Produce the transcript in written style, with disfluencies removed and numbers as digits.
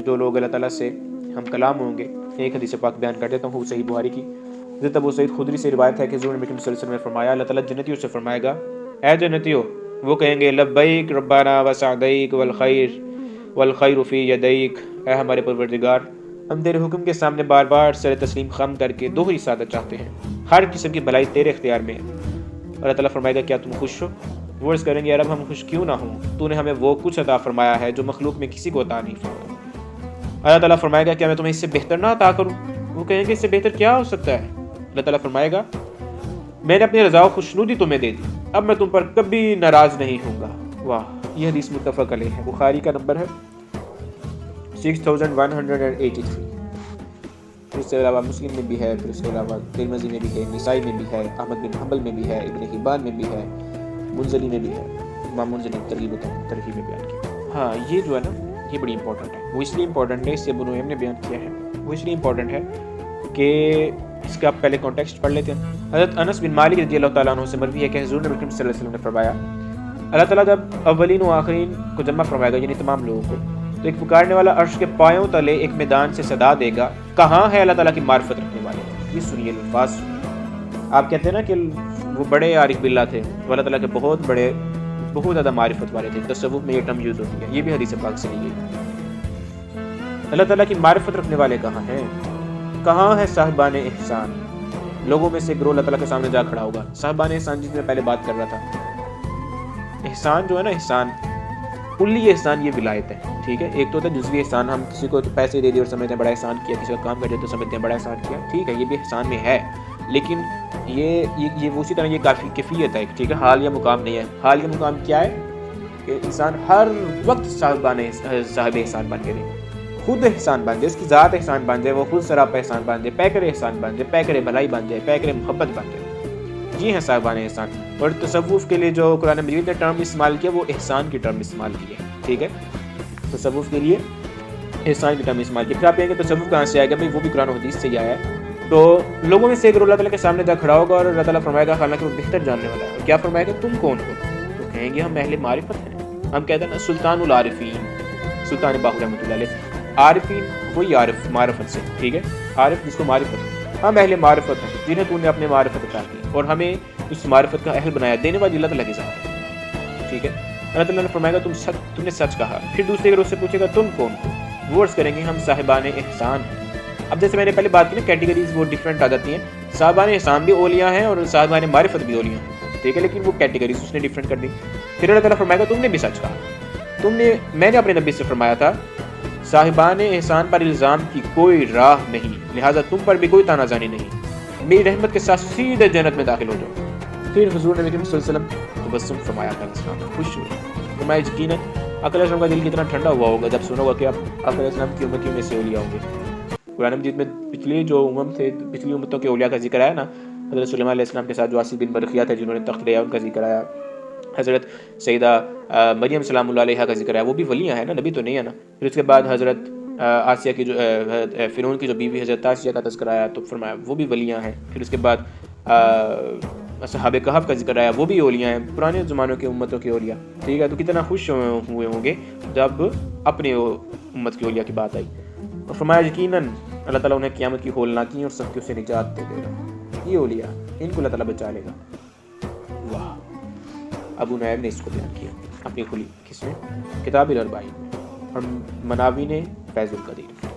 جو لوگ اللہ تعالیٰ سے ہم کلام ہوں گے. ایک حدیث پاک بیان کر دیتا ہوں صحیح بخاری کی. حضرت ابو سعید خدری سے روایت ہے کہ حضور نبی کریم صلی اللہ علیہ وسلم نے فرمایا اللہ تعالیٰ جنتیوں سے فرمائے گا اے جنتیوں. وہ کہیں گے لبیک ربنا وسعدیک والخیر فی یدیک. اے ہمارے پروردگار ہم تیرے حکم کے سامنے بار بار سر تسلیم خم کر کے دوہری سعادت چاہتے ہیں. ہر قسم کی بھلائی تیرے اختیار میں ہے. اللہ تعالیٰ فرمائے گا کیا تم خوش ہو؟ وہ عرض کریں گے یا رب ہم خوش کیوں نہ ہوں، تو نے ہمیں وہ کچھ عطا فرمایا ہے جو مخلوق میں کسی کو عطا نہیں فرمایا. اللہ تعالیٰ فرمائے گا کیا میں تمہیں اس سے بہتر نہ عطا کروں؟ وہ کہیں گے اس سے بہتر کیا ہو سکتا ہے؟ اللہ تعالیٰ فرمائے گا میں نے اپنی رضا و خوشنودی تمہیں دے دی، اب میں تم پر کبھی ناراض نہیں ہوں گا. واہ، یہ حدیث متفق علیہ ہے. بخاری کا نمبر ہے 6183. اس سے علاوہ مسلم میں بھی ہے، پھر اس کے علاوہ ترمذی میں بھی ہے، نسائی میں بھی ہے، احمد بن حنبل میں بھی ہے، ابن حبان میں بھی ہے، منزلی میں بھی ہے. امام منزلی ترغیب میں بیان کیا. ہاں یہ جو ہے نا یہ بڑی امپورٹنٹ ہے. وہ اس لیے امپورٹنٹ ہے، اس سے ابن نعیم نے بیان کیا ہے، وہ اس لیے امپورٹنٹ ہے کہ اس کا آپ پہلے کانٹیکسٹ پڑھ لیتے ہیں. حضرت انس بن مالک رضی اللہ تعالیٰ عنہ سے مروی ہے کہ حضور نبی کریم صلی اللہ علیہ وسلم نے فرمایا اللہ تعالیٰ جب اولین و آخرین کو جمع فرمائے گا یعنی تمام لوگوں کو، تو ایک پکارنے والا عرش کے پایوں تلے ایک میدان سے صدا دے گا کہاں ہے اللہ تعالیٰ کی معرفت رکھنے والے. یہ سنیے الفاظ سنیے. آپ کہتے ہیں نا کہ وہ بڑے عارف باللہ تھے، وہ اللہ تعالیٰ کے بہت بڑے بہت زیادہ معرفت والے تھے. تصوف میں یہ ٹرم یوز ہوتی ہے، یہ بھی حدیث پاک سے لی گئی. اللہ تعالیٰ کی معرفت رکھنے والے کہاں ہیں؟ کہاں ہے صاحبان احسان؟ لوگوں میں سے ایک گروہ اللہ تعالیٰ کے سامنے جا کھڑا ہوگا. صاحبان احسان جس میں پہلے بات کر رہا تھا، احسان جو ہے نا احسان کلی احسان یہ ولایت ہے. ٹھیک ہے، ایک تو ہوتا ہے جزوی احسان، ہم کسی کو پیسے دے دیے اور سمجھتے ہیں بڑا احسان کیا، کسی کا کام کر دیتے تو سمجھتے ہیں بڑا احسان کیا. ٹھیک ہے، یہ بھی احسان میں ہے، لیکن یہ اسی طرح یہ کافی کیفیت ہے. ٹھیک ہے، حال یا مقام نہیں ہے. حال یا مقام کیا ہے کہ انسان ہر وقت صاحب احسان بن کے رہے، خود احسان بن جائے، اس کی ذات احسان بن جائے، وہ خود سراپا احسان بن جائے، پیکر احسان بن جائے، پیکر بھلائی بن جائے، پیکر محبت بن جائے. یہ ہے صاحبان احسان. اور تصوف کے لیے جو قرآن مجید نے ٹرم استعمال کیا وہ احسان کی ٹرم استعمال کی ہے. ٹھیک ہے، تصوف کے لیے احسان کی ٹرم استعمال کی. پھر آپ کہیں گے تصوف کہاں سے آئے گا؟ بھائی وہ بھی قرآن و حدیث سے ہی آیا ہے. تو لوگوں میں سے ایک اللہ تعالیٰ کے سامنے جا کھڑا ہوگا اور اللہ تعالیٰ فرمائے گا حالانکہ وہ بہتر جاننے والا ہے. اور کیا فرمائے گا تم کون ہو؟ تو کہیں گے ہم اہل معرفت ہیں. ہم کہتے ہیں نا سلطان العارفین، سلطان باہو رحمۃ اللہ علیہ. عارفین وہی عارف معرفت سے. ٹھیک ہے، عارف جس کو معرفت. ہم اہل معرفت ہیں جنہیں تو نے اپنے معرفت عطا کی اور ہمیں اس معرفت کا اہل بنایا. دینے والی اللہ تعالیٰ کی ذات ہے. ٹھیک ہے، اللہ تعالیٰ نے فرمائے گا تم نے سچ کہا. پھر دوسرے گروہ سے پوچھے گا تم کون ہو؟ وہ عرض کریں گے ہم صاحبان احسان ہیں. اب جیسے میں نے پہلے بات کی نا کیٹیگریز وہ ڈفرینٹ آ جاتی ہیں. صاحبان احسان بھی اولیاء ہیں اور صاحبان معرفت بھی اولیاء ہیں. ٹھیک ہے، لیکن وہ کیٹیگریز اس نے ڈفرینٹ کر دی. پھر اللہ تعالیٰ فرمائے گا تم نے بھی سچ کہا. میں نے اپنے نبی سے فرمایا تھا صاحبان احسان پر الزام کی کوئی راہ نہیں، لہٰذا تم پر بھی کوئی تانا زانی نہیں، میری رحمت کے ساتھ سیدھے جنت میں داخل ہو جاؤ. پھر حضور نبی کریم صلی اللہ علیہ وسلم تبسم فرمایا تھا، خوش ہوئے. فرمایا یقیناً آقا علیہ السلام کا دل کتنا ٹھنڈا ہوا ہوگا جب سنا ہوگا کہ آپ آقا علیہ السلام کی امتیوں میں سے اولیاء ہوں گے. قرآن مجید میں پچھلی جو پچھلی امتوں کے اولیاء کا ذکر آیا نا، حضرت سلیمان علیہ السلام کے ساتھ جو عاصی بن برقیہ تھے جنہوں نے تخت لیا ان کا ذکر آیا. حضرت سیدہ مریم سلام اللہ علیہ کا ذکر ہے، وہ بھی ولیاں ہیں نا، نبی تو نہیں ہے نا. پھر اس کے بعد حضرت آسیہ کی جو فرعون کی جو بیوی حضرت آسیہ کا تذکر آیا تو فرمایا وہ بھی ولیاں ہیں. پھر اس کے بعد اصحاب کہف کا ذکر آیا، وہ بھی اولیاء ہیں، پرانے زمانوں کے امتوں کے اولیاء. ٹھیک ہے، تو کتنا خوش ہوئے ہوں گے جب اپنے امت کی اولیاء کی بات آئی. اور فرمایا یقیناً اللہ تعالیٰ انہیں قیامت کی ہولناکی اور سب کی اسے نجات دے دے گا. یہ اولیاء ان کو اللہ تعالیٰ بچا لے گا. واہ، ابو نعیم نے اس کو بیان کیا اپنی کھلی کس میں کتاب الاربعین میں، اور مناوی نے فیض القدیر.